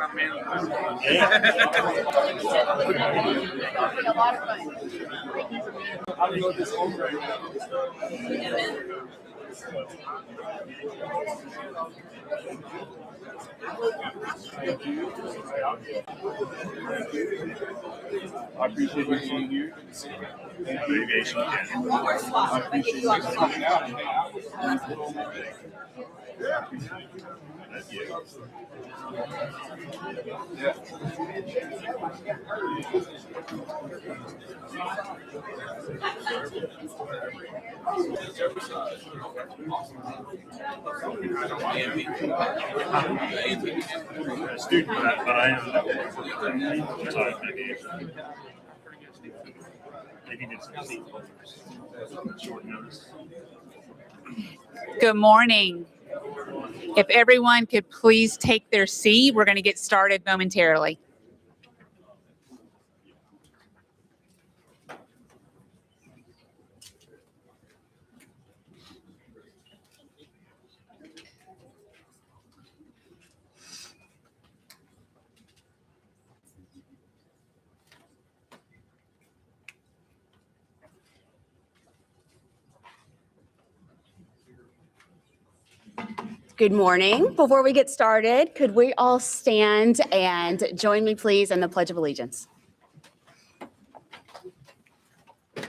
I appreciate you being here. Aviation Academy. I appreciate you coming out and hanging out with us. A student, but I am taught aviation. Maybe did some short notice. Good morning. If everyone could please take their seat, we're going to get started momentarily. Good morning. Before we get started, could we all stand and join me, please, in the Pledge of Allegiance? I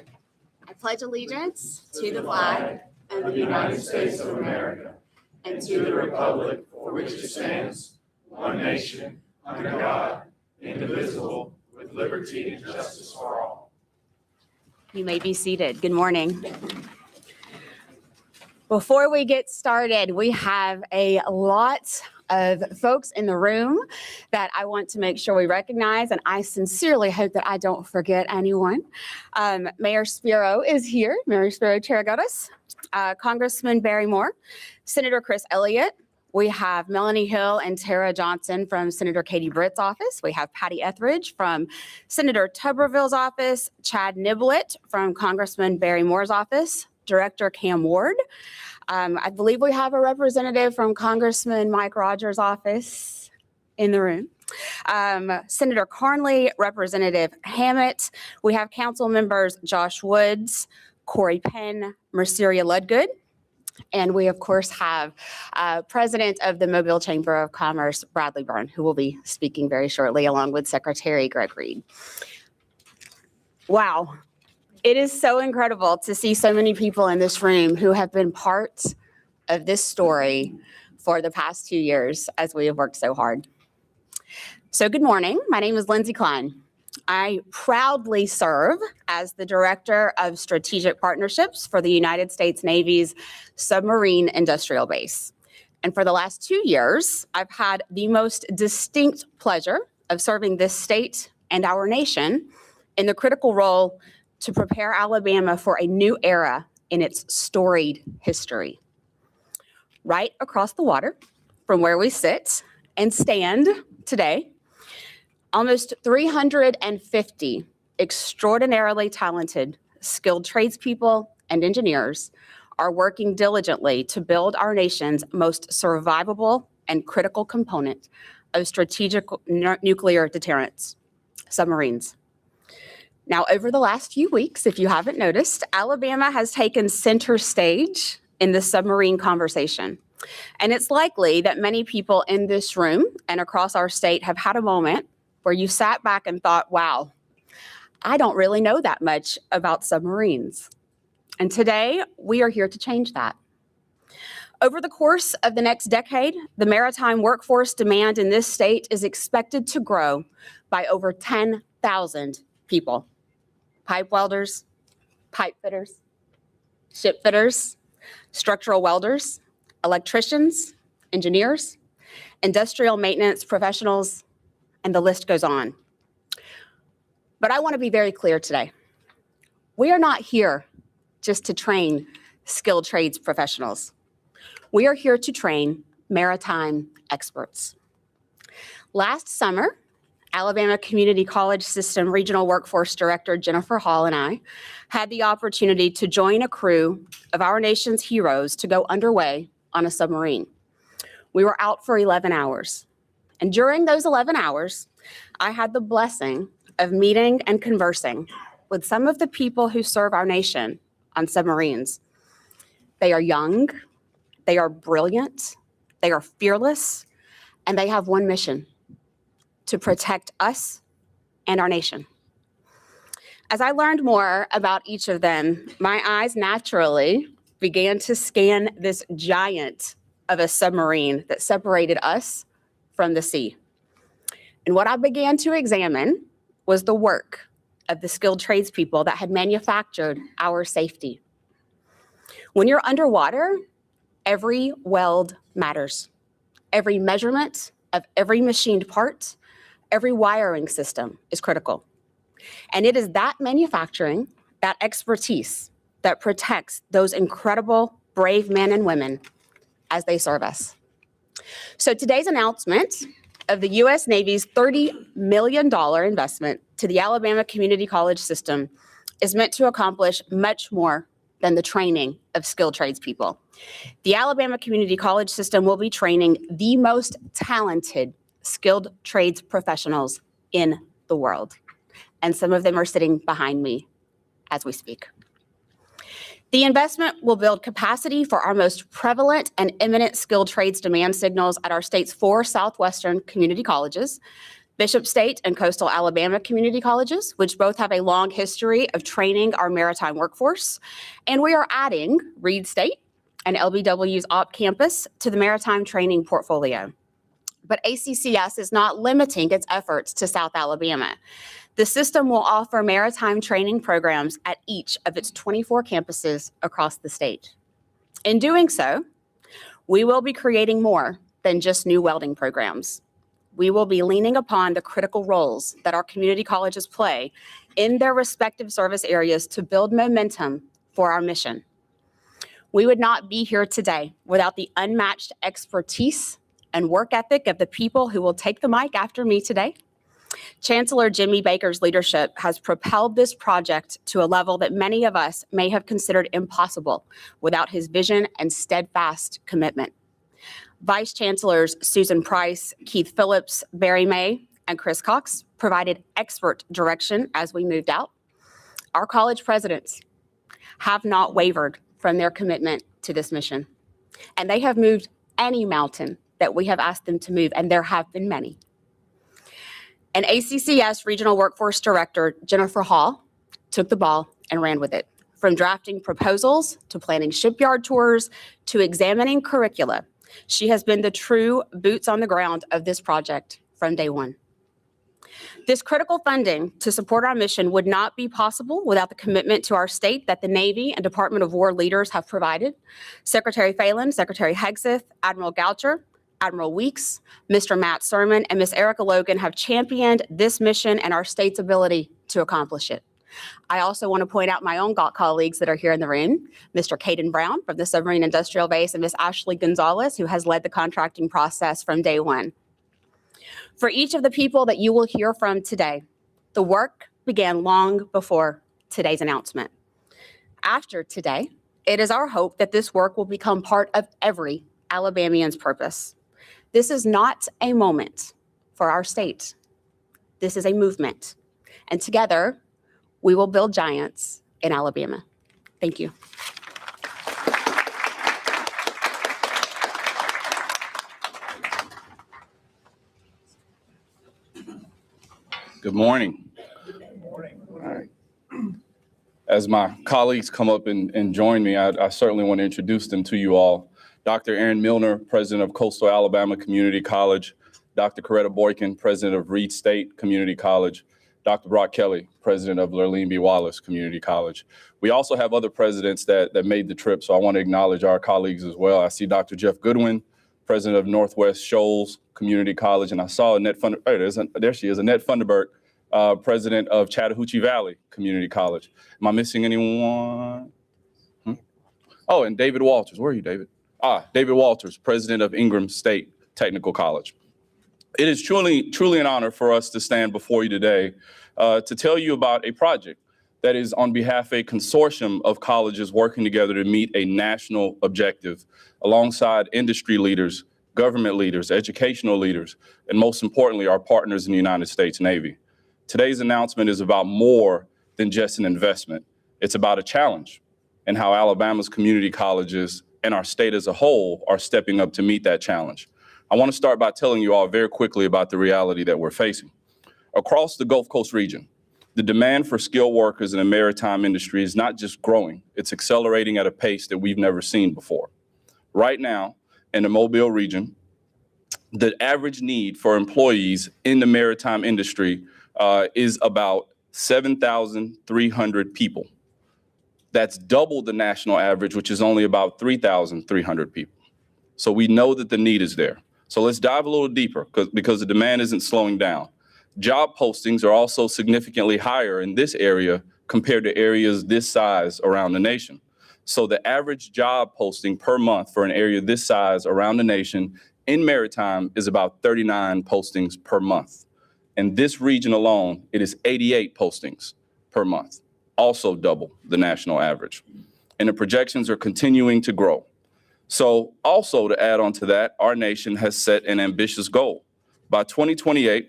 pledge allegiance to the flag of the United States of America and to the republic for which it stands, one nation, under God, indivisible, with liberty and justice for all. You may be seated. Good morning. Before we get started, we have a lot of folks in the room that I want to make sure we recognize, and I sincerely hope that I don't forget anyone. Mayor Spiro is here, Mayor Spiro Charagotis, Congressman Barry Moore, Senator Chris Elliott. We have Melanie Hill and Tara Johnson from Senator Katie Britt's office. We have Patty Etheridge from Senator Tuberville's office, Chad Niblett from Congressman Barry Moore's office, Director Cam Ward. I believe we have a representative from Congressman Mike Rogers' office in the room. Senator Carnley, Representative Hammett. We have council members Josh Woods, Corey Penn, Merceria Ludgood. And we, of course, have President of the Mobile Chamber of Commerce, Bradley Byrne, who will be speaking very shortly, along with Secretary Greg Reed. Wow. It is so incredible to see so many people in this room who have been part of this story for the past 2 years as we have worked so hard. So good morning. My name is Lindsay Klein. I proudly serve as the Director of Strategic Partnerships for the United States Navy's Submarine Industrial Base. And for the last 2 years, I've had the most distinct pleasure of serving this state and our nation in the critical role to prepare Alabama for a new era in its storied history. Right across the water from where we sit and stand today, almost 350 extraordinarily talented, skilled tradespeople and engineers are working diligently to build our nation's most survivable and critical component of strategic nuclear deterrence, submarines. Now, over the last few weeks, if you haven't noticed, Alabama has taken center stage in the submarine conversation. And it's likely that many people in this room and across our state have had a moment where you sat back and thought, wow, I don't really know that much about submarines. And today, we are here to change that. Over the course of the next decade, the maritime workforce demand in this state is expected to grow by over 10,000 people. Pipe welders, pipe fitters, ship fitters, structural welders, electricians, engineers, industrial maintenance professionals, and the list goes on. But I want to be very clear today. We are not here just to train skilled trades professionals. We are here to train maritime experts. Last summer, Alabama Community College System Regional Workforce Director Jennifer Hall and I had the opportunity to join a crew of our nation's heroes to go underway on a submarine. We were out for 11 hours. And during those 11 hours, I had the blessing of meeting and conversing with some of the people who serve our nation on submarines. They are young, they are brilliant, they are fearless, and they have one mission: to protect us and our nation. As I learned more about each of them, my eyes naturally began to scan this giant of a submarine that separated us from the sea. And what I began to examine was the work of the skilled tradespeople that had manufactured our safety. When you're underwater, every weld matters. Every measurement of every machined part, every wiring system is critical. And it is that manufacturing, that expertise, that protects those incredible, brave men and women as they serve us. So today's announcement of the U.S. Navy's $30 million investment to the Alabama Community College system is meant to accomplish much more than the training of skilled tradespeople. The Alabama Community College system will be training the most talented skilled trades professionals in the world. And some of them are sitting behind me as we speak. The investment will build capacity for our most prevalent and imminent skilled trades demand signals at our state's 4 southwestern community colleges, Bishop State and Coastal Alabama community colleges, which both have a long history of training our maritime workforce. And we are adding Reed State and LBW's OP campus to the maritime training portfolio. But ACCS is not limiting its efforts to South Alabama. The system will offer maritime training programs at each of its 24 campuses across the state. In doing so, we will be creating more than just new welding programs. We will be leaning upon the critical roles that our community colleges play in their respective service areas to build momentum for our mission. We would not be here today without the unmatched expertise and work ethic of the people who will take the mic after me today. Chancellor Jimmy Baker's leadership has propelled this project to a level that many of us may have considered impossible without his vision and steadfast commitment. Vice Chancellors Susan Price, Keith Phillips, Barry May, and Chris Cox provided expert direction as we moved out. Our college presidents have not wavered from their commitment to this mission, and they have moved any mountain that we have asked them to move, and there have been many. And ACCS Regional Workforce Director Jennifer Hall took the ball and ran with it. From drafting proposals to planning shipyard tours to examining curricula, she has been the true boots on the ground of this project from day one. This critical funding to support our mission would not be possible without the commitment to our state that the Navy and Department of War leaders have provided. Secretary Phelan, Secretary Hegseth, Admiral Goucher, Admiral Weeks, Mr. Matt Sermon, and Ms. Erica Logan have championed this mission and our state's ability to accomplish it. I also want to point out my own colleagues that are here in the room, Mr. Caden Brown from the Submarine Industrial Base and Ms. Ashley Gonzalez, who has led the contracting process from day one. For each of the people that you will hear from today, the work began long before today's announcement. After today, it is our hope that this work will become part of every Alabamian's purpose. This is not a moment for our state. This is a movement. And together, we will build giants in Alabama. Thank you. Good morning. All right. As my colleagues come up and join me, I certainly want to introduce them to you all. Dr. Aaron Milner, president of Coastal Alabama Community College, Dr. Coretta Boykin, president of Reed State Community College, Dr. Brock Kelly, president of Lurleen B. Wallace Community College. We also have other presidents that made the trip, so I want to acknowledge our colleagues as well. I see Dr. Jeff Goodwin, president of Northwest Shoals Community College, and I saw Annette there she is, Annette Funderburk, president of Chattahoochee Valley Community College. Am I missing anyone? Oh, and David Walters. Where are you, David? David Walters, president of Ingram State Technical College. It is truly an honor for us to stand before you today to tell you about a project that is on behalf of a consortium of colleges working together to meet a national objective alongside industry leaders government leaders, educational leaders, and most importantly, our partners in the United States Navy. Today's announcement is about more than just an investment. It's about a challenge and how Alabama's community colleges and our state as a whole are stepping up to meet that challenge. I want to start by telling you all very quickly about the reality that we're facing. Across the Gulf Coast region, the demand for skilled workers in the maritime industry is not just growing, it's accelerating at a pace that we've never seen before. Right now, in the Mobile region, the average need for employees in the maritime industry is about 7,300 people. That's double the national average, which is only about 3,300 people. So we know that the need is there. So let's dive a little deeper because the demand isn't slowing down. Job postings are also significantly higher in this area compared to areas this size around the nation. So the average job posting per month for an area this size around the nation in maritime is about 39 postings per month. In this region alone, it is 88 postings per month, also double the national average. And the projections are continuing to grow. So also to add on to that, our nation has set an ambitious goal. By 2028,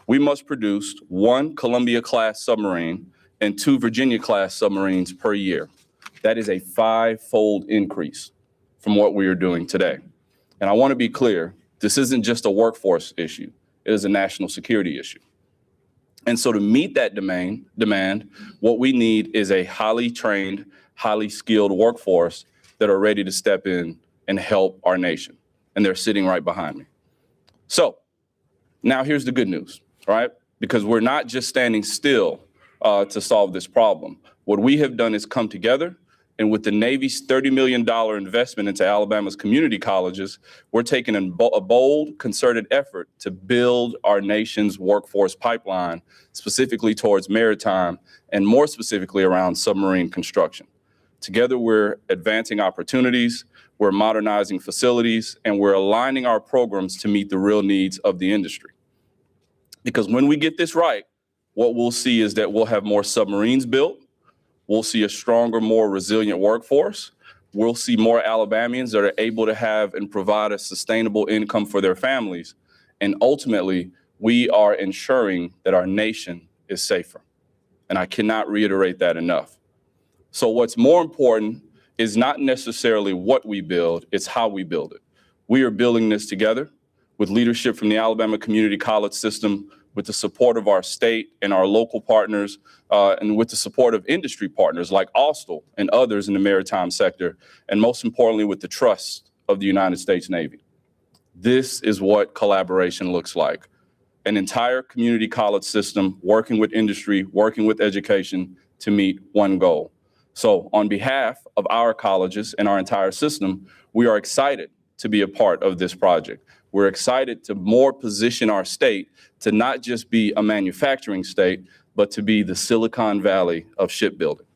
we must produce 1 Columbia-class submarine and 2 Virginia-class submarines per year. That is a 5-fold increase from what we are doing today. And I want to be clear, this isn't just a workforce issue, it is a national security issue. And so to meet that demand, what we need is a highly trained, highly skilled workforce that are ready to step in and help our nation. And they're sitting right behind me. So now here's the good news, right? Because we're not just standing still to solve this problem. What we have done is come together, and with the Navy's $30 million investment into Alabama's community colleges, we're taking a bold, concerted effort to build our nation's workforce pipeline, specifically towards maritime, and more specifically around submarine construction. Together, we're advancing opportunities, we're modernizing facilities, and we're aligning our programs to meet the real needs of the industry. Because when we get this right, what we'll see is that we'll have more submarines built, we'll see a stronger, more resilient workforce, we'll see more Alabamians that are able to have and provide a sustainable income for their families, and ultimately, we are ensuring that our nation is safer. And I cannot reiterate that enough. So what's more important is not necessarily what we build, it's how we build it. We are building this together with leadership from the Alabama Community College System, with the support of our state and our local partners, and with the support of industry partners like Austal and others in the maritime sector, and most importantly, with the trust of the United States Navy. This is what collaboration looks like. An entire community college system working with industry, working with education to meet one goal. So on behalf of our colleges and our entire system, we are excited to be a part of this project. We're excited to more position our state to not just be a manufacturing state, but to be the Silicon Valley of shipbuilding.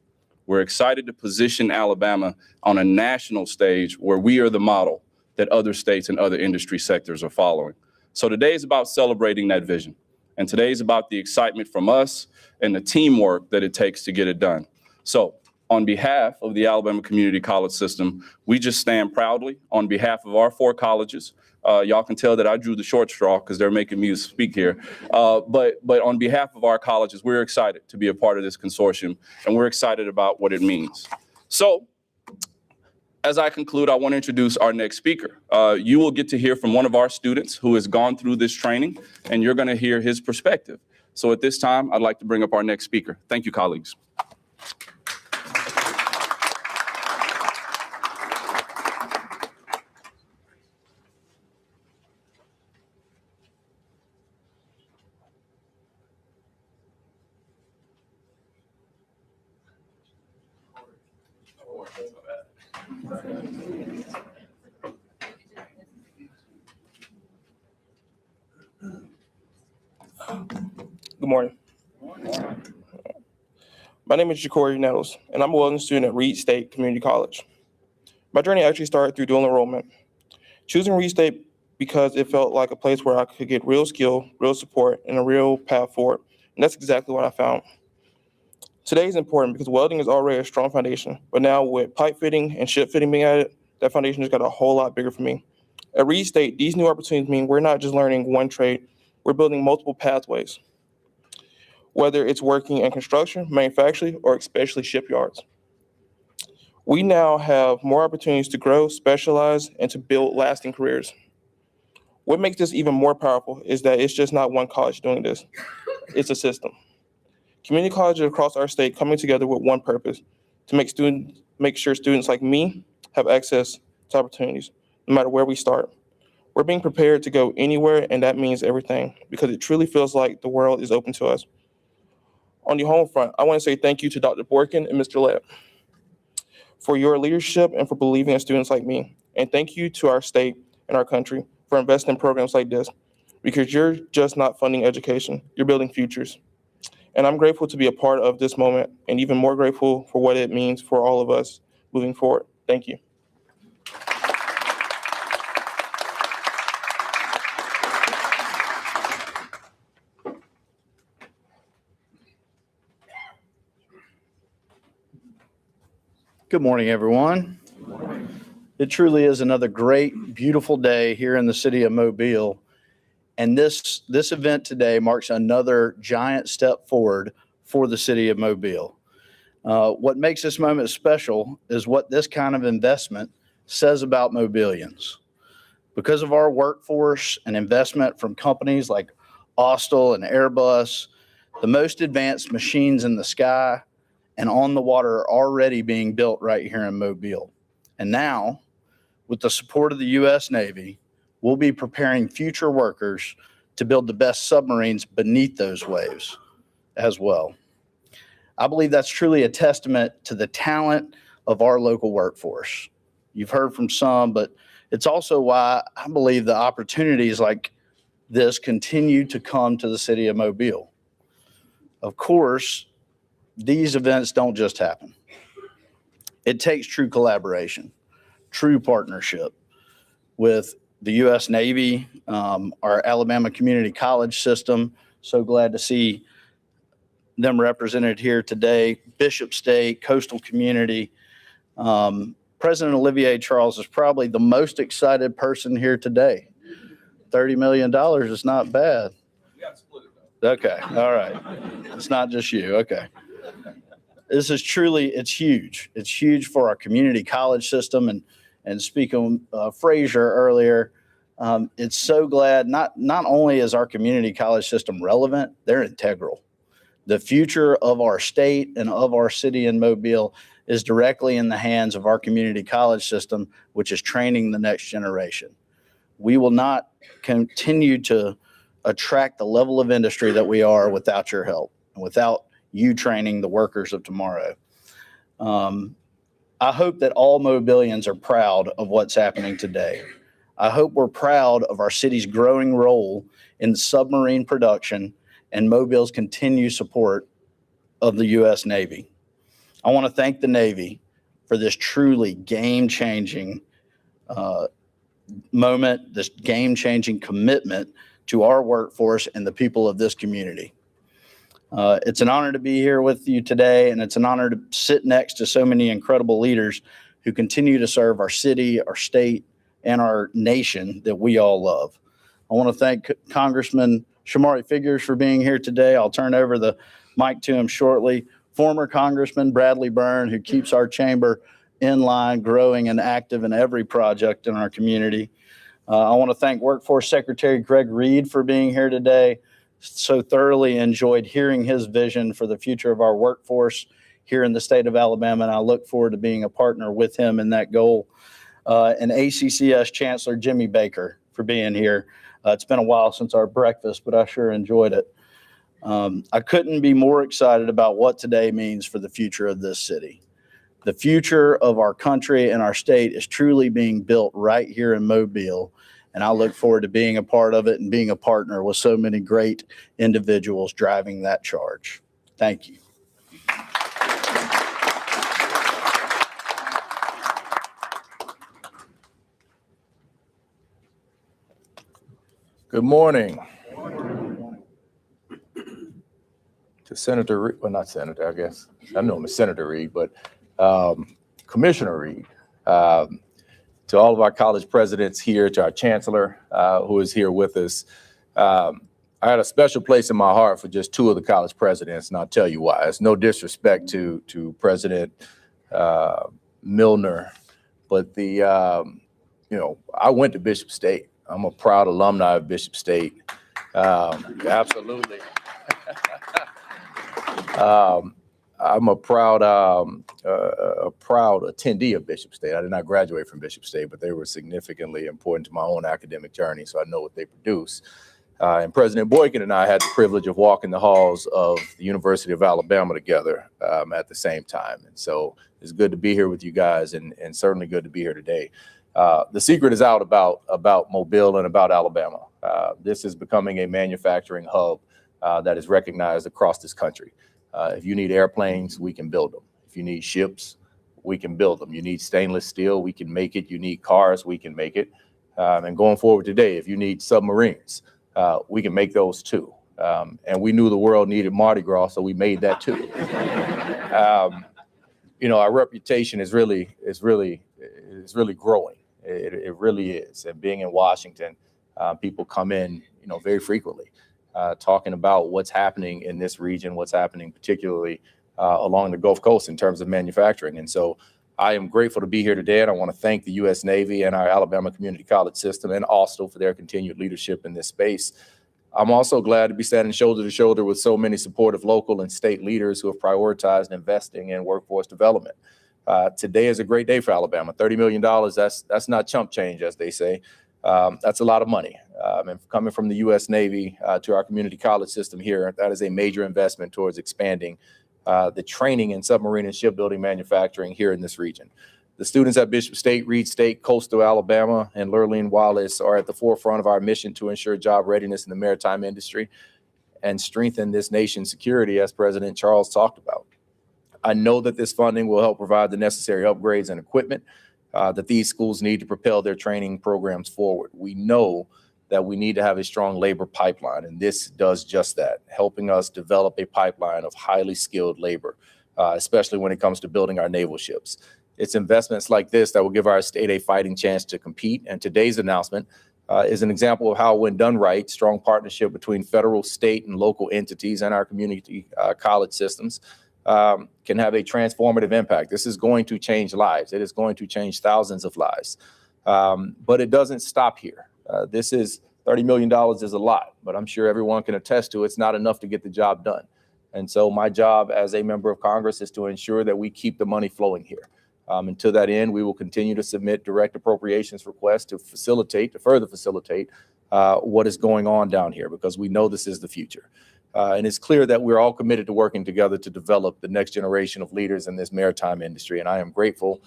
We're excited to position Alabama on a national stage where we are the model that other states and other industry sectors are following. So today is about celebrating that vision. And today is about the excitement from us and the teamwork that it takes to get it done. So on behalf of the Alabama Community College System, we just stand proudly on behalf of our 4 colleges. Y'all can tell that I drew the short straw because they're making me speak here. But on behalf of our colleges, we're excited to be a part of this consortium, and we're excited about what it means. So as I conclude, I want to introduce our next speaker. You will get to hear from one of our students who has gone through this training, and you're going to hear his perspective. So at this time, I'd like to bring up our next speaker. Thank you, colleagues. Good morning. My name is Jacory Nettles, and I'm a welding student at Reed State Community College. My journey actually started through dual enrollment. Choosing Reed State because it felt like a place where I could get real skill, real support, and a real path forward, and that's exactly what I found. Today is important because welding is already a strong foundation, but now with pipe fitting and ship fitting being added, that foundation just got a whole lot bigger for me. At Reed State, these new opportunities mean we're not just learning one trade, we're building multiple pathways, whether it's working in construction, manufacturing, or especially shipyards. We now have more opportunities to grow, specialize, and to build lasting careers. What makes this even more powerful is that it's just not one college doing this, it's a system. Community colleges across our state coming together with one purpose, to make sure students like me have access to opportunities, no matter where we start. We're being prepared to go anywhere, and that means everything, because it truly feels like the world is open to us. On the home front, I want to say thank you to Dr. Borkin and Mr. Lett for your leadership and for believing in students like me. And thank you to our state and our country for investing in programs like this, because you're just not funding education, you're building futures. And I'm grateful to be a part of this moment, and even more grateful for what it means for all of us moving forward. Thank you. Good morning, everyone. It truly is another great, beautiful day here in the city of Mobile. And this event today marks another giant step forward for the city of Mobile. What makes this moment special is what this kind of investment says about Mobilians. Because of our workforce and investment from companies like Austal and Airbus, the most advanced machines in the sky and on the water are already being built right here in Mobile. And now, with the support of the U.S. Navy, we'll be preparing future workers to build the best submarines beneath those waves as well. I believe that's truly a testament to the talent of our local workforce. You've heard from some, but it's also why I believe the opportunities like this continue to come to the city of Mobile. Of course, these events don't just happen. It takes true collaboration, true partnership with the U.S. Navy, our Alabama Community College system. So glad to see them represented here today. Bishop State, Coastal Community. President Olivier Charles is probably the most excited person here today. $30 million is not bad. Okay, all right. It's not just you, okay. This is truly, it's huge. It's huge for our community college system. And speaking of Frazier earlier, it's so glad not only is our community college system relevant, they're integral. The future of our state and of our city in Mobile is directly in the hands of our community college system, which is training the next generation. We will not continue to attract the level of industry that we are without your help and without you training the workers of tomorrow. I hope that all Mobilians are proud of what's happening today. I hope we're proud of our city's growing role in submarine production and Mobile's continued support of the U.S. Navy. I want to thank the Navy for this truly game-changing moment, this game-changing commitment to our workforce and the people of this community. It's an honor to be here with you today, and it's an honor to sit next to so many incredible leaders who continue to serve our city, our state, and our nation that we all love. I want to thank Congressman Shamari Figures for being here today. I'll turn over the mic to him shortly. Former Congressman Bradley Byrne, who keeps our chamber in line, growing and active in every project in our community. I want to thank Workforce Secretary Greg Reed for being here today. So thoroughly enjoyed hearing his vision for the future of our workforce here in the state of Alabama, and I look forward to being a partner with him in that goal. And ACCS Chancellor Jimmy Baker for being here. It's been a while since our breakfast, but I sure enjoyed it. I couldn't be more excited about what today means for the future of this city. The future of our country and our state is truly being built right here in Mobile. And I look forward to being a part of it and being a partner with so many great individuals driving that charge. Thank you. Good morning. To Senator Reed, well, not Senator, I guess. I know him as Senator Reed, but Commissioner Reed. to all of our college presidents here, to our chancellor who is here with us. I had a special place in my heart for just two of the college presidents, and I'll tell you why. It's no disrespect to President Milner, but I went to Bishop State. I'm a proud alumni of Bishop State. Absolutely. I'm a proud attendee of Bishop State. I did not graduate from Bishop State, but they were significantly important to my own academic journey, so I know what they produce. And President Boykin and I had the privilege of walking the halls of the University of Alabama together at the same time. And so it's good to be here with you guys, and certainly good to be here today. The secret is out about Mobile and about Alabama. This is becoming a manufacturing hub that is recognized across this country. If you need airplanes, we can build them. If you need ships, we can build them. You need stainless steel, we can make it. You need cars, we can make it. And going forward today, if you need submarines, we can make those too. And we knew the world needed Mardi Gras, so we made that too. Our reputation is really growing. It really is. And being in Washington, people come in, very frequently, talking about what's happening in this region, what's happening particularly along the Gulf Coast in terms of manufacturing. And so I am grateful to be here today, and I want to thank the U.S. Navy and our Alabama Community College system and Austal for their continued leadership in this space. I'm also glad to be standing shoulder to shoulder with so many supportive local and state leaders who have prioritized investing in workforce development. Today is a great day for Alabama. $30 million, that's not chump change, as they say. That's a lot of money. And coming from the U.S. Navy to our community college system here, that is a major investment towards expanding the training in submarine and shipbuilding manufacturing here in this region. The students at Bishop State, Reed State, Coastal Alabama, and Lurleen Wallace are at the forefront of our mission to ensure job readiness in the maritime industry and strengthen this nation's security, as President Charles talked about. I know that this funding will help provide the necessary upgrades and equipment that these schools need to propel their training programs forward. We know that we need to have a strong labor pipeline, and this does just that, helping us develop a pipeline of highly skilled labor, especially when it comes to building our naval ships. It's investments like this that will give our state a fighting chance to compete, and today's announcement is an example of how, when done right, strong partnership between federal, state, and local entities and our community college systems can have a transformative impact. This is going to change lives. It is going to change thousands of lives. But it doesn't stop here. This is $30 million is a lot, but I'm sure everyone can attest to it's not enough to get the job done. And so my job as a member of Congress is to ensure that we keep the money flowing here. And to that end, we will continue to submit direct appropriations requests to further facilitate what is going on down here, because we know this is the future. And it's clear that we're all committed to working together to develop the next generation of leaders in this maritime industry. And I am grateful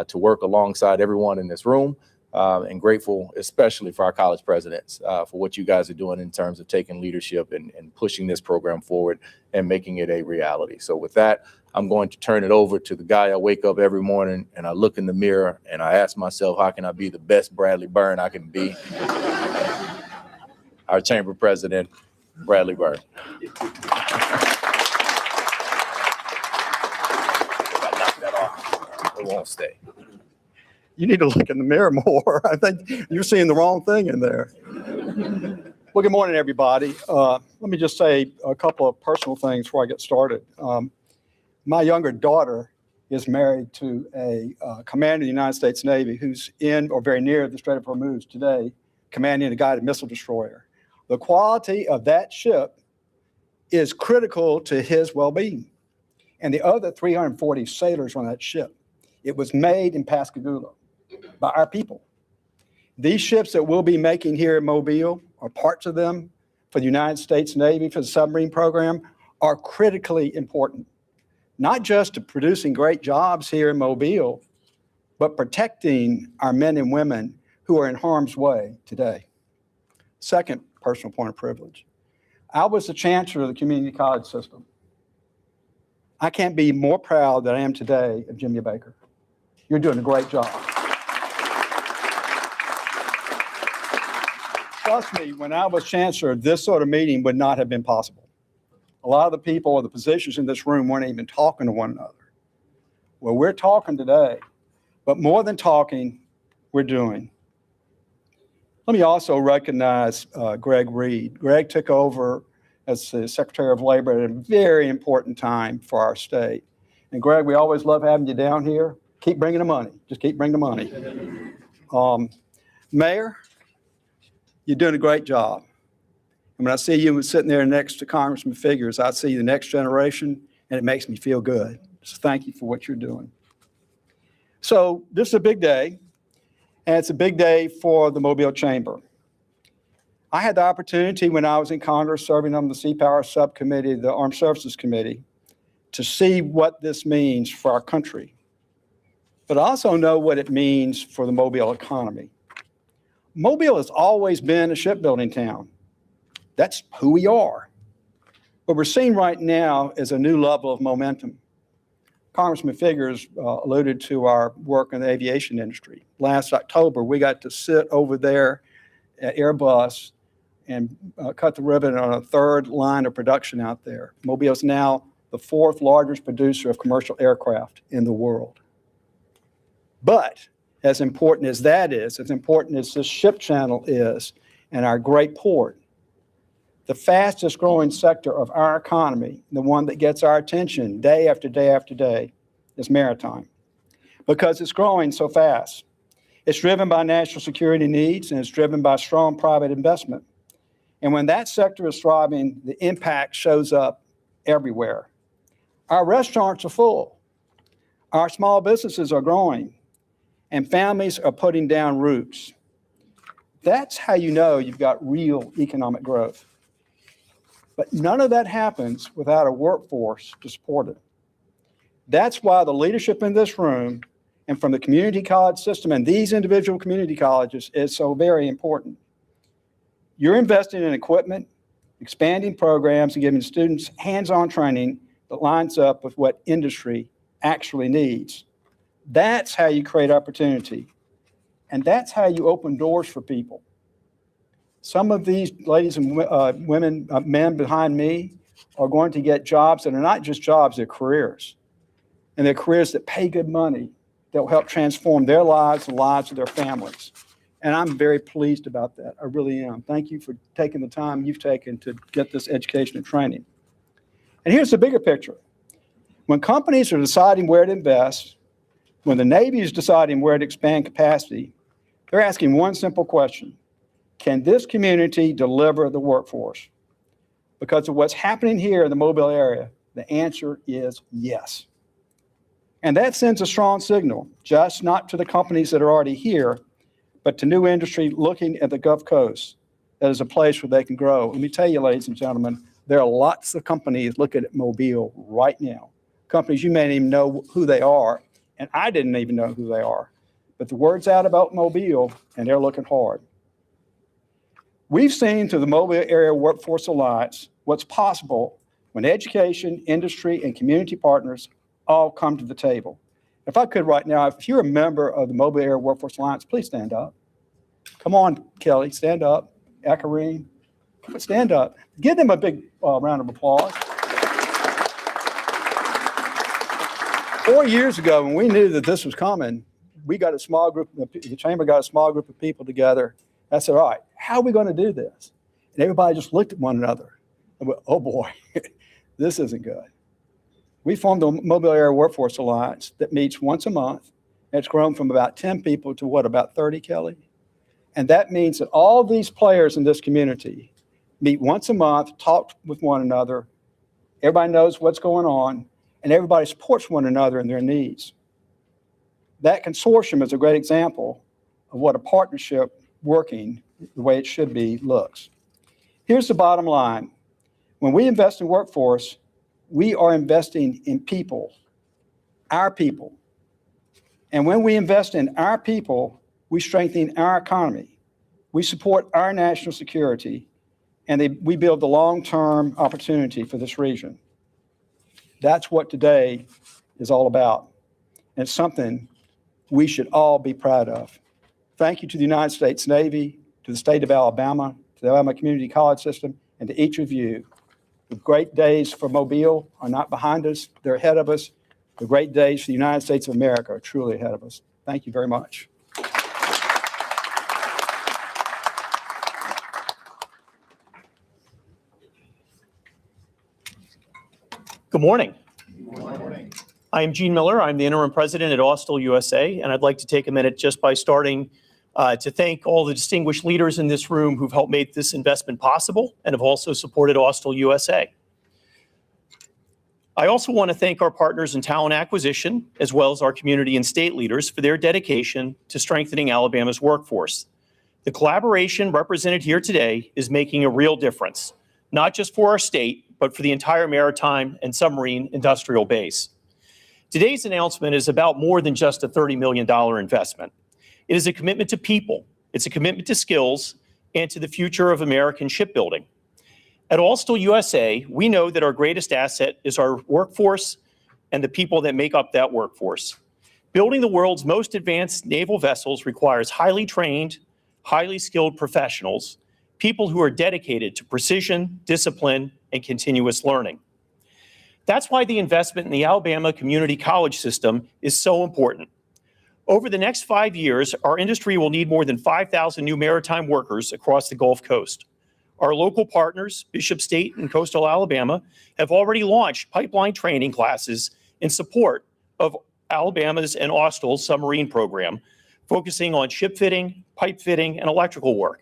to work alongside everyone in this room, and grateful especially for our college presidents for what you guys are doing in terms of taking leadership and pushing this program forward and making it a reality. So with that, I'm going to turn it over to the guy I wake up every morning and I look in the mirror and I ask myself, how can I be the best Bradley Byrne I can be? Our chamber president, Bradley Byrne. If I knock that off, it won't stay. You need to look in the mirror more. I think you're seeing the wrong thing in there. Well, good morning, everybody. Let me just say a couple of personal things before I get started. My younger daughter is married to a commander of the United States Navy who's in or very near the Strait of Hormuz today, commanding a guided missile destroyer. The quality of that ship is critical to his well-being. And the other 340 sailors on that ship, it was made in Pascagoula by our people. These ships that we'll be making here in Mobile, or parts of them for the United States Navy, for the submarine program, are critically important. Not just to producing great jobs here in Mobile, but protecting our men and women who are in harm's way today. Second personal point of privilege. I was the chancellor of the community college system. I can't be more proud than I am today of Jimmy Baker. You're doing a great job. Trust me, when I was chancellor, this sort of meeting would not have been possible. A lot of the people or the positions in this room weren't even talking to one another. Well, we're talking today, but more than talking, we're doing. Let me also recognize Greg Reed. Greg took over as the Secretary of Labor at a very important time for our state. And Greg, we always love having you down here. Keep bringing the money. Just keep bringing the money. Mayor, you're doing a great job. And when I see you sitting there next to Congressman Figures, I see the next generation, and it makes me feel good. So thank you for what you're doing. So this is a big day, and it's a big day for the Mobile Chamber. I had the opportunity when I was in Congress serving on the Sea Power Subcommittee, the Armed Services Committee, to see what this means for our country. But I also know what it means for the Mobile economy. Mobile has always been a shipbuilding town. That's who we are. What we're seeing right now is a new level of momentum. Congressman Figures alluded to our work in the aviation industry. Last October, we got to sit over there at Airbus and cut the ribbon on a third line of production out there. Mobile is now the fourth largest producer of commercial aircraft in the world. But as important as that is, as important as this ship channel is and our great port, the fastest growing sector of our economy, the one that gets our attention day after day after day, is maritime, because it's growing so fast. It's driven by national security needs, and it's driven by strong private investment. And when that sector is thriving, the impact shows up everywhere. Our restaurants are full. Our small businesses are growing, and families are putting down roots. That's how you know you've got real economic growth. But none of that happens without a workforce to support it. That's why the leadership in this room and from the community college system and these individual community colleges is so very important. You're investing in equipment, expanding programs, and giving students hands-on training that lines up with what industry actually needs. That's how you create opportunity. And that's how you open doors for people. Some of these ladies and women, men behind me are going to get jobs that are not just jobs, they're careers. And they're careers that pay good money, that will help transform their lives and the lives of their families. And I'm very pleased about that. I really am. Thank you for taking the time you've taken to get this education and training. And here's the bigger picture. When companies are deciding where to invest, when the Navy is deciding where to expand capacity, they're asking one simple question. Can this community deliver the workforce? Because of what's happening here in the Mobile area, the answer is yes. And that sends a strong signal, just not to the companies that are already here, but to new industry looking at the Gulf Coast as a place where they can grow. Let me tell you, ladies and gentlemen, there are lots of companies looking at Mobile right now. Companies you may not even know who they are, and I didn't even know who they are. But the word's out about Mobile, and they're looking hard. We've seen through the Mobile Area Workforce Alliance what's possible when education, industry, and community partners all come to the table. If I could right now, if you're a member of the Mobile Area Workforce Alliance, please stand up. Come on, Kelly, stand up. Akareen, stand up. Give them a big round of applause. 4 years ago, when we knew that this was coming, we got a small group, the chamber got a small group of people together. I said, all right, how are we going to do this? And everybody just looked at one another and went, oh boy, this isn't good. We formed the Mobile Area Workforce Alliance that meets once a month. And it's grown from about 10 people to what, about 30, Kelly? And that means that all these players in this community meet once a month, talk with one another. Everybody knows what's going on, and everybody supports one another in their needs. That consortium is a great example of what a partnership working the way it should be looks. Here's the bottom line. When we invest in workforce, we are investing in people, our people. And when we invest in our people, we strengthen our economy. We support our national security, and we build the long-term opportunity for this region. That's what today is all about. And it's something we should all be proud of. Thank you to the United States Navy, to the state of Alabama, to the Alabama Community College System, and to each of you. The great days for Mobile are not behind us, they're ahead of us. The great days for the United States of America are truly ahead of us. Thank you very much. Good morning. I am Gene Miller. I'm the interim president at Austal USA, and I'd like to take a minute just by starting to thank all the distinguished leaders in this room who've helped make this investment possible and have also supported Austal USA. I also want to thank our partners in talent acquisition, as well as our community and state leaders for their dedication to strengthening Alabama's workforce. The collaboration represented here today is making a real difference, not just for our state, but for the entire maritime and submarine industrial base. Today's announcement is about more than just a $30 million investment. It is a commitment to people, it's a commitment to skills, and to the future of American shipbuilding. At Austal USA, we know that our greatest asset is our workforce and the people that make up that workforce. Building the world's most advanced naval vessels requires highly trained, highly skilled professionals, people who are dedicated to precision, discipline, and continuous learning. That's why the investment in the Alabama Community College system is so important. Over the next 5 years, our industry will need more than 5,000 new maritime workers across the Gulf Coast. Our local partners, Bishop State and Coastal Alabama, have already launched pipeline training classes in support of Alabama's and Austal's submarine program, focusing on ship fitting, pipe fitting, and electrical work.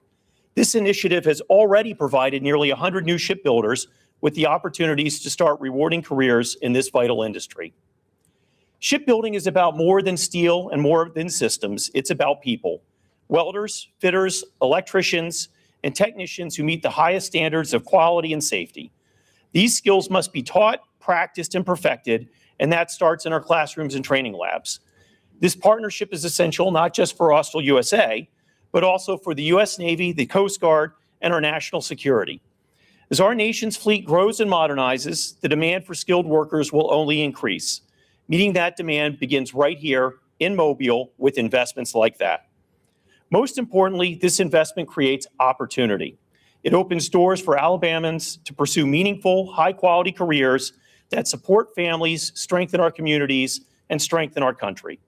This initiative has already provided nearly 100 new shipbuilders with the opportunities to start rewarding careers in this vital industry. Shipbuilding is about more than steel and more than systems. It's about people. Welders, fitters, electricians, and technicians who meet the highest standards of quality and safety. These skills must be taught, practiced, and perfected, and that starts in our classrooms and training labs. This partnership is essential not just for Austal USA, but also for the U.S. Navy, the Coast Guard, and our national security. As our nation's fleet grows and modernizes, the demand for skilled workers will only increase. Meeting that demand begins right here in Mobile with investments like that. Most importantly, this investment creates opportunity. It opens doors for Alabamans to pursue meaningful, high-quality careers that support families, strengthen our communities, and strengthen our country.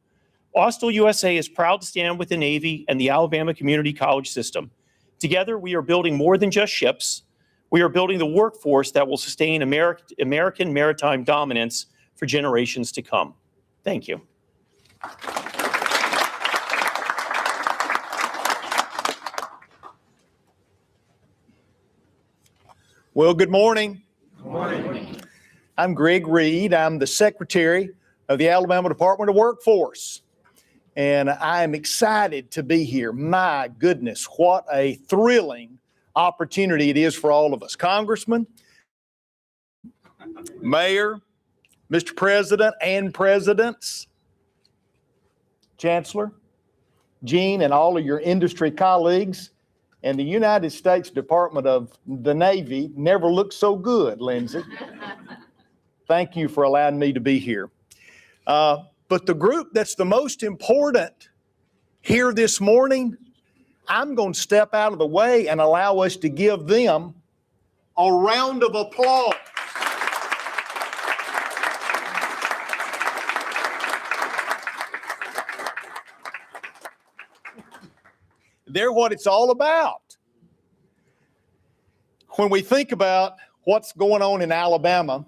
Austal USA is proud to stand with the Navy and the Alabama Community College system. Together, we are building more than just ships. We are building the workforce that will sustain American maritime dominance for generations to come. Thank you. Well, good morning. Good morning. I'm Greg Reed. I'm the Secretary of the Alabama Department of Workforce. And I am excited to be here. My goodness, what a thrilling opportunity it is for all of us. Congressman, Mayor, Mr. President and Presidents, Chancellor, Gene, and all of your industry colleagues, and the United States Department of the Navy never looked so good, Lindsay. Thank you for allowing me to be here. But the group that's the most important here this morning, I'm going to step out of the way and allow us to give them a round of applause. They're what it's all about. When we think about what's going on in Alabama,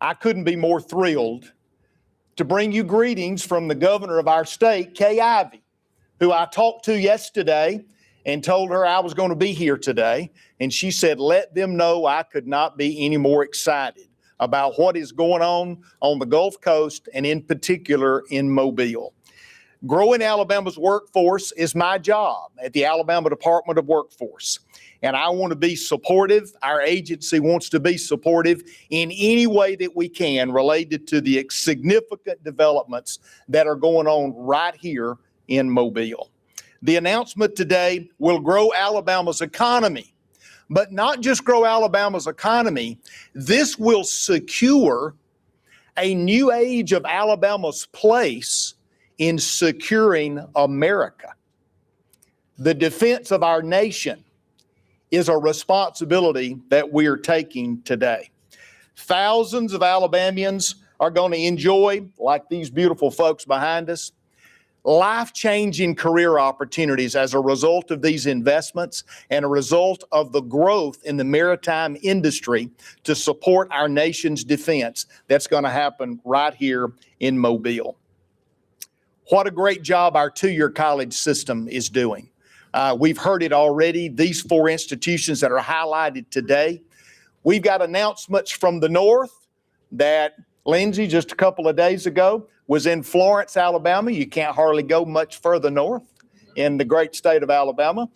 I couldn't be more thrilled to bring you greetings from the governor of our state, Kay Ivey, who I talked to yesterday and told her I was going to be here today. And she said, let them know I could not be any more excited about what is going on the Gulf Coast and in particular in Mobile. Growing Alabama's workforce is my job at the Alabama Department of Workforce. And I want to be supportive. Our agency wants to be supportive in any way that we can related to the significant developments that are going on right here in Mobile. The announcement today will grow Alabama's economy, but not just grow Alabama's economy. This will secure a new age of Alabama's place in securing America. The defense of our nation is a responsibility that we are taking today. Thousands of Alabamians are going to enjoy, like these beautiful folks behind us, life-changing career opportunities as a result of these investments and a result of the growth in the maritime industry to support our nation's defense that's going to happen right here in Mobile. What a great job our two-year college system is doing. We've heard it already, these four institutions that are highlighted today. We've got announcements from the north that Lindsay, just a couple of days ago, was in Florence, Alabama. You can't hardly go much further north in the great state of Alabama.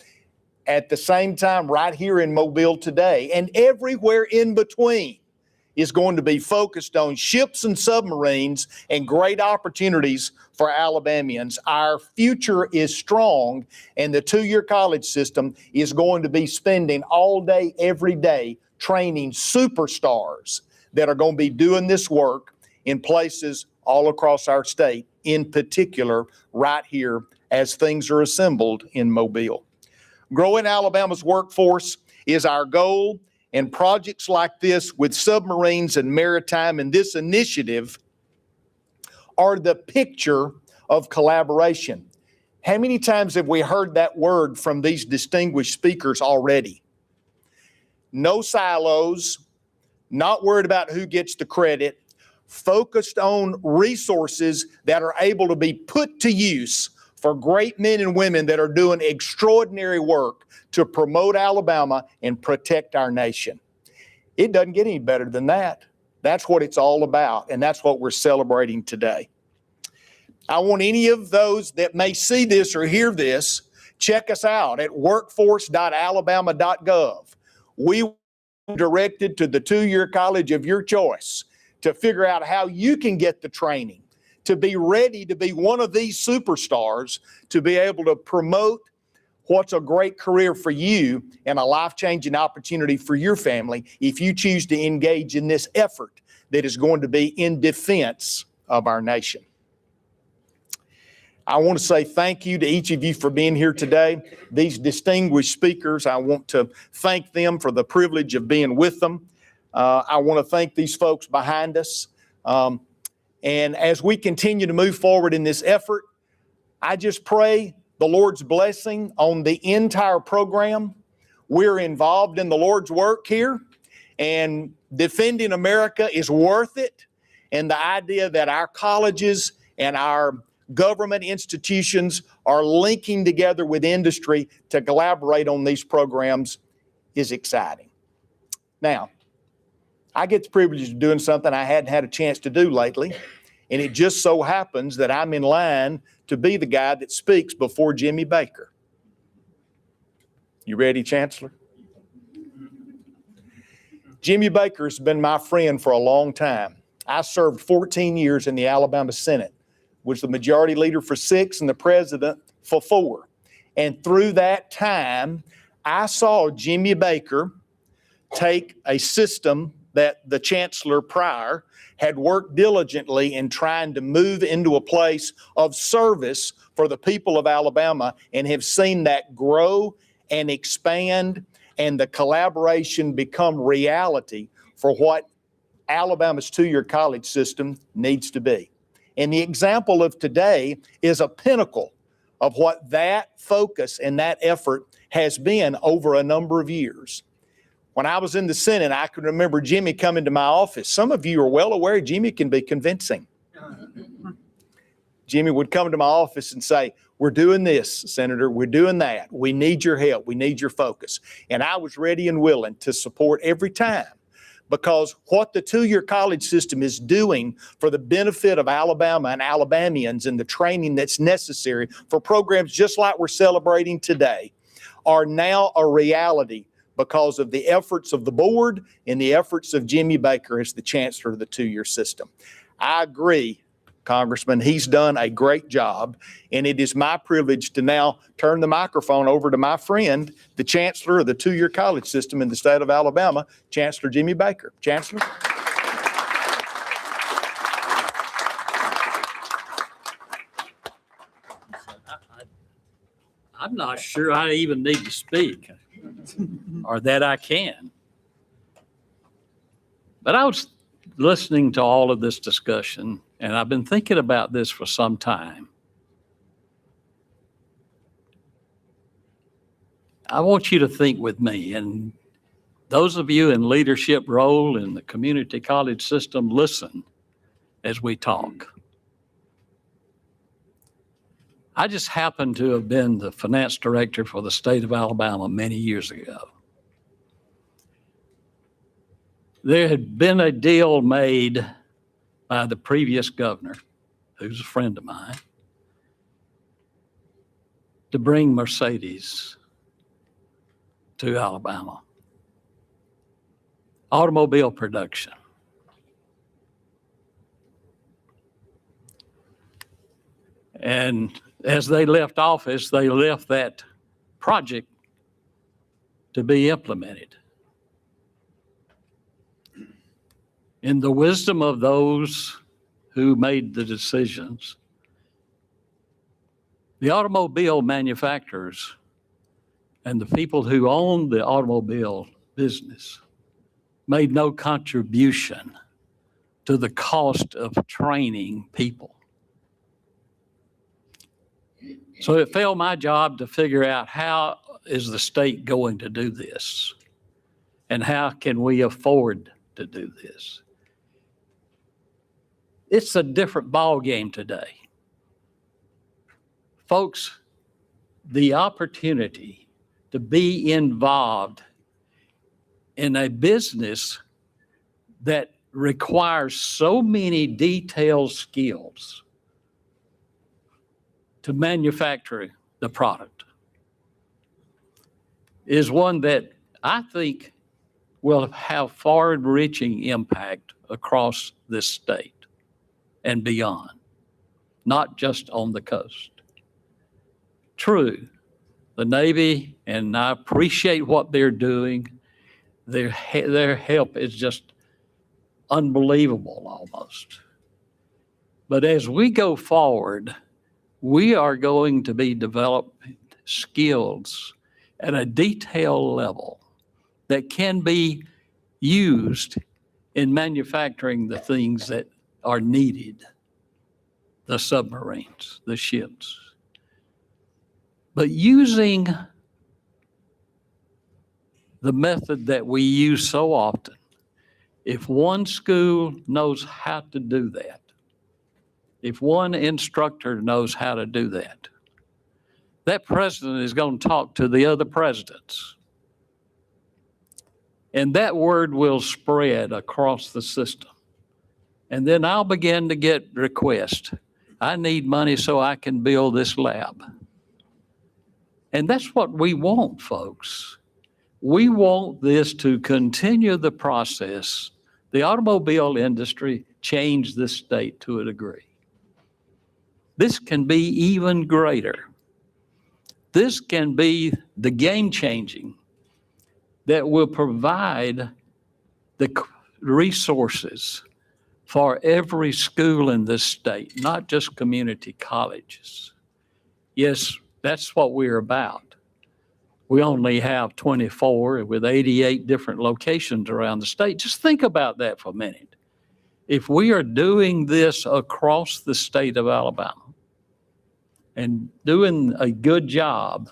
At the same time, right here in Mobile today, and everywhere in between is going to be focused on ships and submarines and great opportunities for Alabamians. Our future is strong, and the two-year college system is going to be spending all day, every day, training superstars that are going to be doing this work in places all across our state, in particular right here as things are assembled in Mobile. Growing Alabama's workforce is our goal, and projects like this with submarines and maritime and this initiative are the picture of collaboration. How many times have we heard that word from these distinguished speakers already? No silos, not worried about who gets the credit, focused on resources that are able to be put to use for great men and women that are doing extraordinary work to promote Alabama and protect our nation. It doesn't get any better than that. That's what it's all about, and that's what we're celebrating today. I want any of those that may see this or hear this, check us out at workforce.alabama.gov. We were directed to the two-year college of your choice to figure out how you can get the training, to be ready to be one of these superstars, to be able to promote what's a great career for you and a life-changing opportunity for your family if you choose to engage in this effort that is going to be in defense of our nation. I want to say thank you to each of you for being here today. These distinguished speakers, I want to thank them for the privilege of being with them. I want to thank these folks behind us. And as we continue to move forward in this effort, I just pray the Lord's blessing on the entire program. We're involved in the Lord's work here, and defending America is worth it. And the idea that our colleges and our government institutions are linking together with industry to collaborate on these programs is exciting. Now, I get the privilege of doing something I hadn't had a chance to do lately, and it just so happens that I'm in line to be the guy that speaks before Jimmy Baker. You ready, Chancellor? Jimmy Baker has been my friend for a long time. I served 14 years in the Alabama Senate, was the majority leader for 6 and the president for 4. And through that time, I saw Jimmy Baker take a system that the chancellor prior had worked diligently in trying to move into a place of service for the people of Alabama, and have seen that grow and expand and the collaboration become reality for what Alabama's two-year college system needs to be. And the example of today is a pinnacle of what that focus and that effort has been over a number of years. When I was in the Senate, I can remember Jimmy coming to my office. Some of you are well aware Jimmy can be convincing. Jimmy would come to my office and say, "We're doing this, Senator, we're doing that. We need your help. We need your focus." And I was ready and willing to support every time, because what the two-year college system is doing for the benefit of Alabama and Alabamians and the training that's necessary for programs just like we're celebrating today are now a reality because of the efforts of the board and the efforts of Jimmy Baker as the chancellor of the two-year system. I agree, Congressman, he's done a great job, and it is my privilege to now turn the microphone over to my friend, the chancellor of the two-year college system in the state of Alabama, Chancellor Jimmy Baker. Chancellor. I'm not sure I even need to speak or that I can. But I was listening to all of this discussion, and I've been thinking about this for some time. I want you to think with me, and those of you in leadership role in the community college system, listen as we talk. I just happened to have been the finance director for the state of Alabama many years ago. There had been a deal made by the previous governor, who's a friend of mine, to bring Mercedes to Alabama. Automobile production. And as they left office, they left that project to be implemented. In the wisdom of those who made the decisions, the automobile manufacturers and the people who owned the automobile business made no contribution to the cost of training people. So it fell my job to figure out how is the state going to do this and how can we afford to do this. It's a different ballgame today. Folks, the opportunity to be involved in a business that requires so many detailed skills to manufacture the product is one that I think will have far-reaching impact across this state and beyond, not just on the coast. True, the Navy, and I appreciate what they're doing, their help is just unbelievable almost. But as we go forward, we are going to be developing skills at a detailed level that can be used in manufacturing the things that are needed, the submarines, the ships. But using the method that we use so often, if one school knows how to do that, if one instructor knows how to do that, that president is going to talk to the other presidents. And that word will spread across the system. And then I'll begin to get requests. I need money so I can build this lab. And that's what we want, folks. We want this to continue the process. The automobile industry changed this state to a degree. This can be even greater. This can be the game-changing that will provide the resources for every school in this state, not just community colleges. Yes, that's what we're about. We only have 24 with 88 different locations around the state. Just think about that for a minute. If we are doing this across the state of Alabama and doing a good job,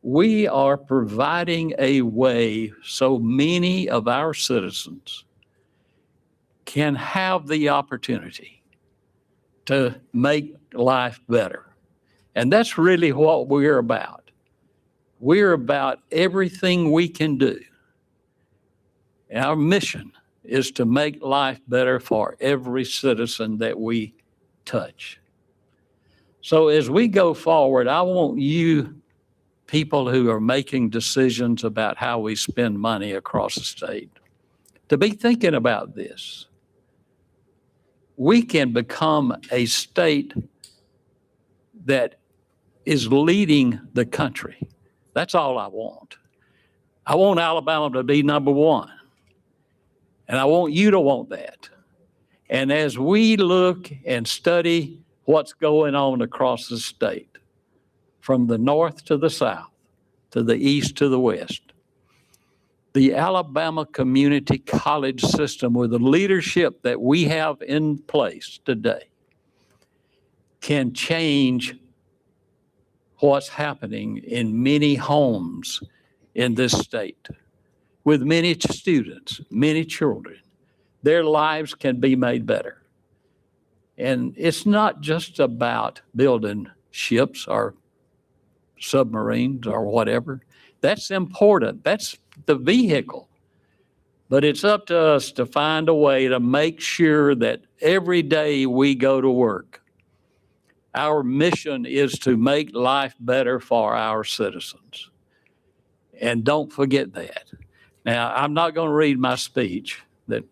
we are providing a way so many of our citizens can have the opportunity to make life better. And that's really what we're about. We're about everything we can do. And our mission is to make life better for every citizen that we touch. So as we go forward, I want you people who are making decisions about how we spend money across the state to be thinking about this. We can become a state that is leading the country. That's all I want. I want Alabama to be number one. And I want you to want that. And as we look and study what's going on across the state, from the north to the south, to the east to the west, the Alabama community college system with the leadership that we have in place today can change what's happening in many homes in this state with many students, many children. Their lives can be made better. And it's not just about building ships or submarines or whatever. That's important. That's the vehicle. But it's up to us to find a way to make sure that every day we go to work, our mission is to make life better for our citizens. And don't forget that. Now, I'm not going to read my speech that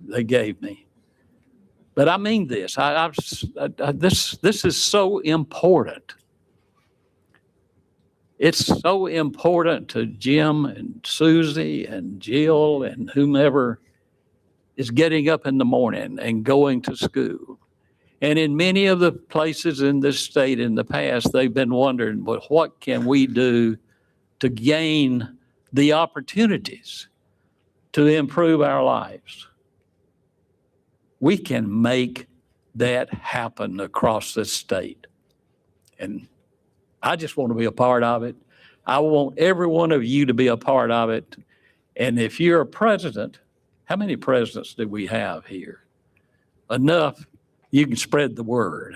they gave me, but I mean this. This is so important. It's so important to Jim and Susie and Jill and whomever is getting up in the morning and going to school. And in many of the places in this state in the past, they've been wondering, well, what can we do to gain the opportunities to improve our lives? We can make that happen across this state. And I just want to be a part of it. I want every one of you to be a part of it. And if you're a president, how many presidents do we have here? Enough, you can spread the word.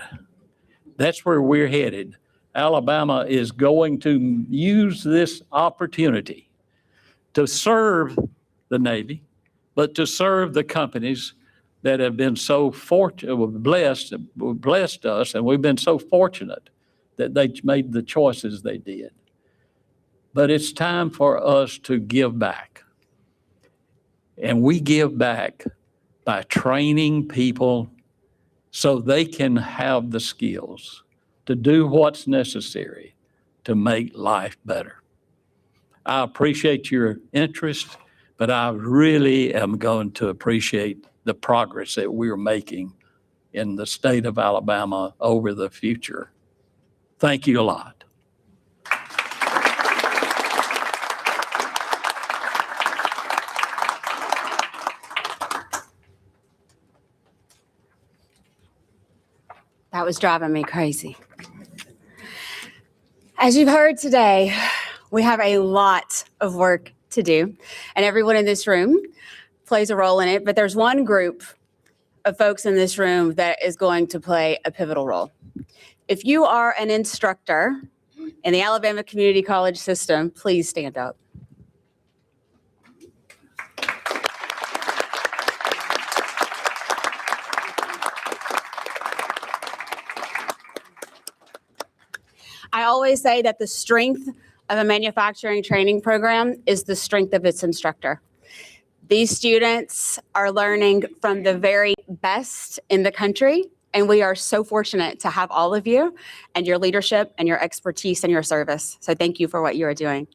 That's where we're headed. Alabama is going to use this opportunity to serve the Navy, but to serve the companies that have been so blessed us, and we've been so fortunate that they made the choices they did. But it's time for us to give back. And we give back by training people so they can have the skills to do what's necessary to make life better. I appreciate your interest, but I really am going to appreciate the progress that we're making in the state of Alabama over the future. Thank you a lot. That was driving me crazy. As you've heard today, we have a lot of work to do, and everyone in this room plays a role in it, but there's one group of folks in this room that is going to play a pivotal role. If you are an instructor in the Alabama Community College system, please stand up. I always say that the strength of a manufacturing training program is the strength of its instructor. These students are learning from the very best in the country, and we are so fortunate to have all of you and your leadership and your expertise and your service. So thank you for what you are doing.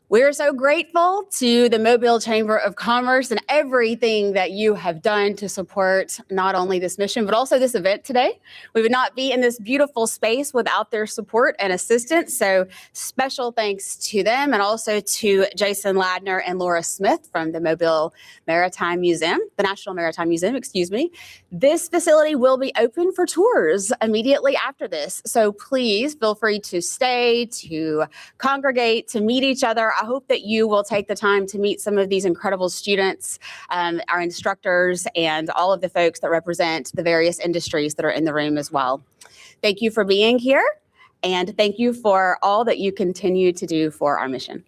We are so grateful to the Mobile Chamber of Commerce and everything that you have done to support not only this mission, but also this event today. We would not be in this beautiful space without their support and assistance. So special thanks to them, and also to Jason Ladner and Laura Smith from the Mobile Maritime Museum, the National Maritime Museum, excuse me. This facility will be open for tours immediately after this. So please feel free to stay, to congregate, to meet each other. I hope that you will take the time to meet some of these incredible students, our instructors, and all of the folks that represent the various industries that are in the room as well. Thank you for being here, and thank you for all that you continue to do for our mission.